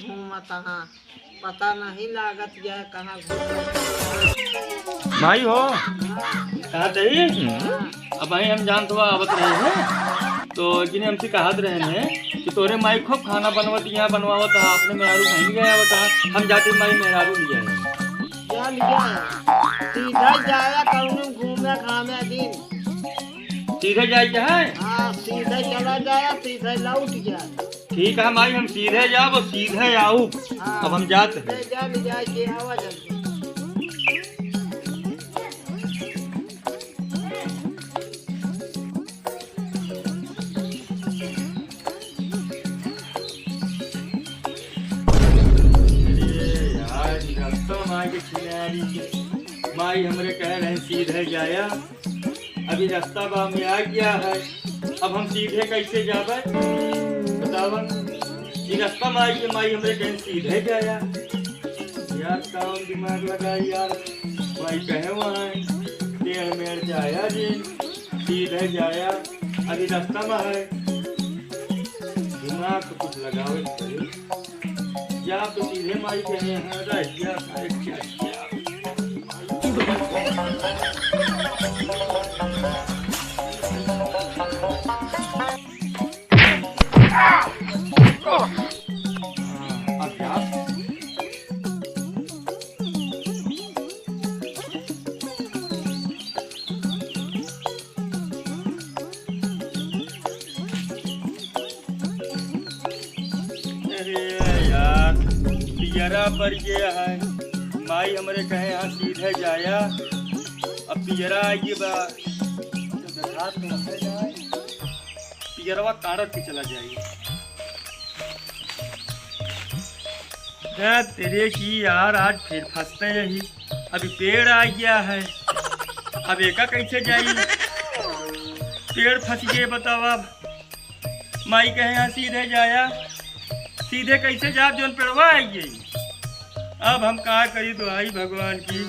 घूमत हाँ, पता नहीं लागत यह कहाँ घूम। भाई हो कहा तही अब भाई हम जान तो आवत रहे हैं तो जिन्हें हमसे कहत रहे हैं कि तोरे माई खूब खाना बनवत यहाँ बनवावत है अपने मेहरारू कहीं गया बता हम जाते माई मेहरारू लिया है क्या लिया है? सीधा जाया कौन घूमे खामे दिन। सीधे जाए क्या है हाँ सीधे चला जाया सीधे लौट गया। ठीक है माई हम सीधे जाओ सीधे आओ हाँ, अब हम जाते हैं सीधे जा ले जाए के आवा जल्दी। माई हमरे कह रहे हैं सीधे जाया अभी रास्ता बा में आ गया है अब हम सीधे कैसे जावे बतावा ये रास्ता में आई के माई हमरे कहें सीधे जाया यार कौन दिमाग लगा यार माई कहे वहाँ टेढ़ मेढ़ जाया जी सीधे जाया अभी रास्ता में है दिमाग तो कुछ लगावे पड़े या तो सीधे माई कहे हैं रह गया क्या पियरा पर गया है माई हमरे कहे यहाँ सीधे जाया अब पियरा आइए बा पियरवा कारत के चला जाइए तेरे की यार आज फिर फंसते यही अभी पेड़ आ गया है अब एका कैसे जाई पेड़ फंस गए बताओ अब माई कहे यहाँ सीधे जाया सीधे कैसे जा जोन पेड़वा आइए अब हम कहा करी दुआई भगवान की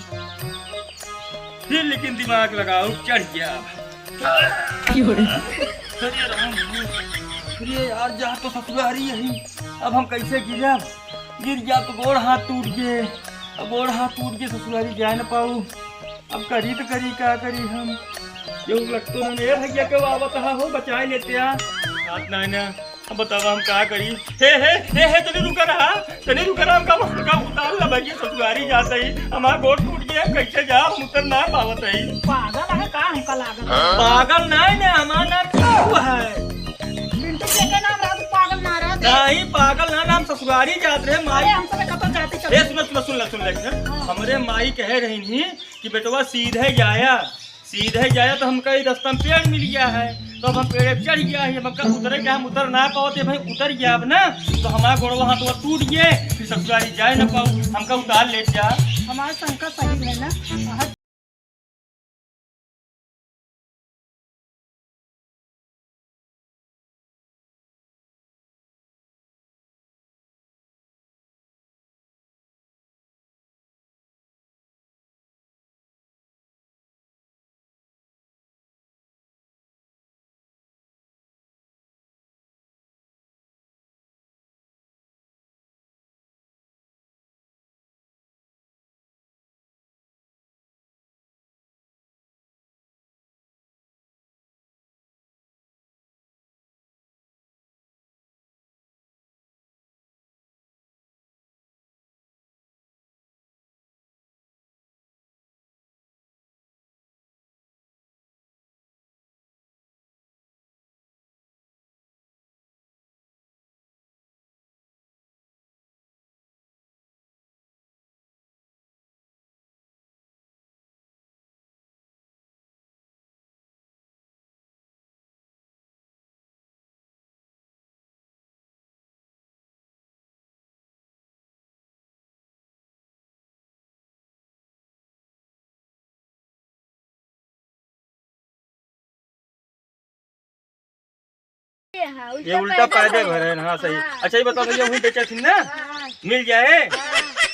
फिर लेकिन दिमाग लगाओ चढ़ गया अरे यार जा तो ससुरारी यही अब हम कैसे गिर गया तो गोड़ हाथ टूट गए अब गोड़ हाथ टूट गए ससुरारी जा न पाऊ अब करी तो करी क्या करी हम यूँ लगतो ना मेरे भैया के बाबा कहा हो बचाए लेते हाथ ना अब बताओ हम क्या करी हे तनी रुका रहा हम का उतार ला भैया ससुरारी जाते ही हमारा गोड़ टूट गया कैसे जा हम उतर ना पावत है पागल है का हमका लागल पागल नहीं ने हमारा नाम क्यों है पिंटू के नाम रात पागल ना रहा नहीं पागल ना नाम ससुरारी जाते रहे माई हम सब कतल जाते चल सुन ले हमरे माई कह रही थी कि बेटवा सीधे जाया तो हमका रास्ता में पेड़ मिल गया है तो अब हम पेड़ चढ़ गया है हमका उतरे क्या हम उतर ना पाते भाई उतर गया अब ना तो हमारा गोड़ वहाँ तो टूट गए फिर ससुरारी जाए ना पाऊ हमका उतार ले जा हमारा शंका सही है ना ये उल्टा पैदे भरे हैं हाँ सही अच्छा ये बताओ भैया वहीं बेचा थी ना मिल जाए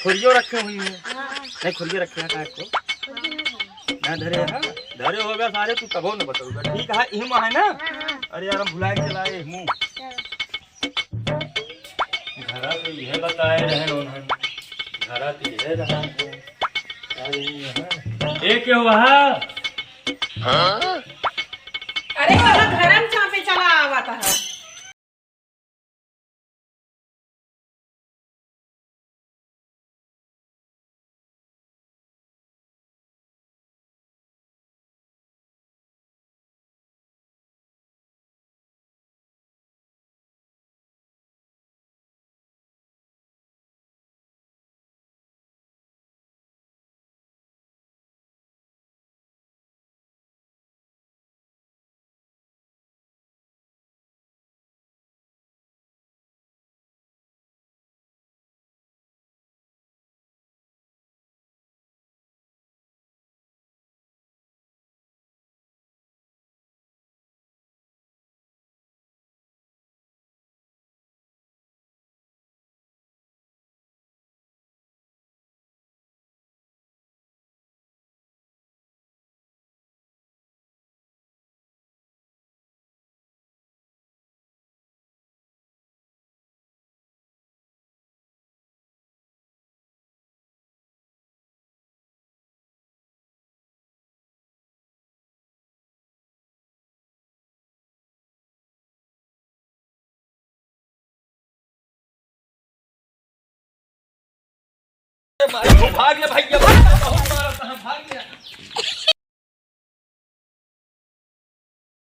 खुरियो रखे हुई है नहीं खुरियो रखे हैं को ना धरे हाँ धरे होगा सारे तू कबो न बताऊंगा ठीक है हिम है ना अरे यार हम भुला के चलाए मुँह घरा तो यह बताए रहे उन्होंने, घरा तो यह रहा है। एक वहाँ अरे बाबा घरम चापे चला आवा था। भाग ले भैया, बहुत मारा था, भाग ले।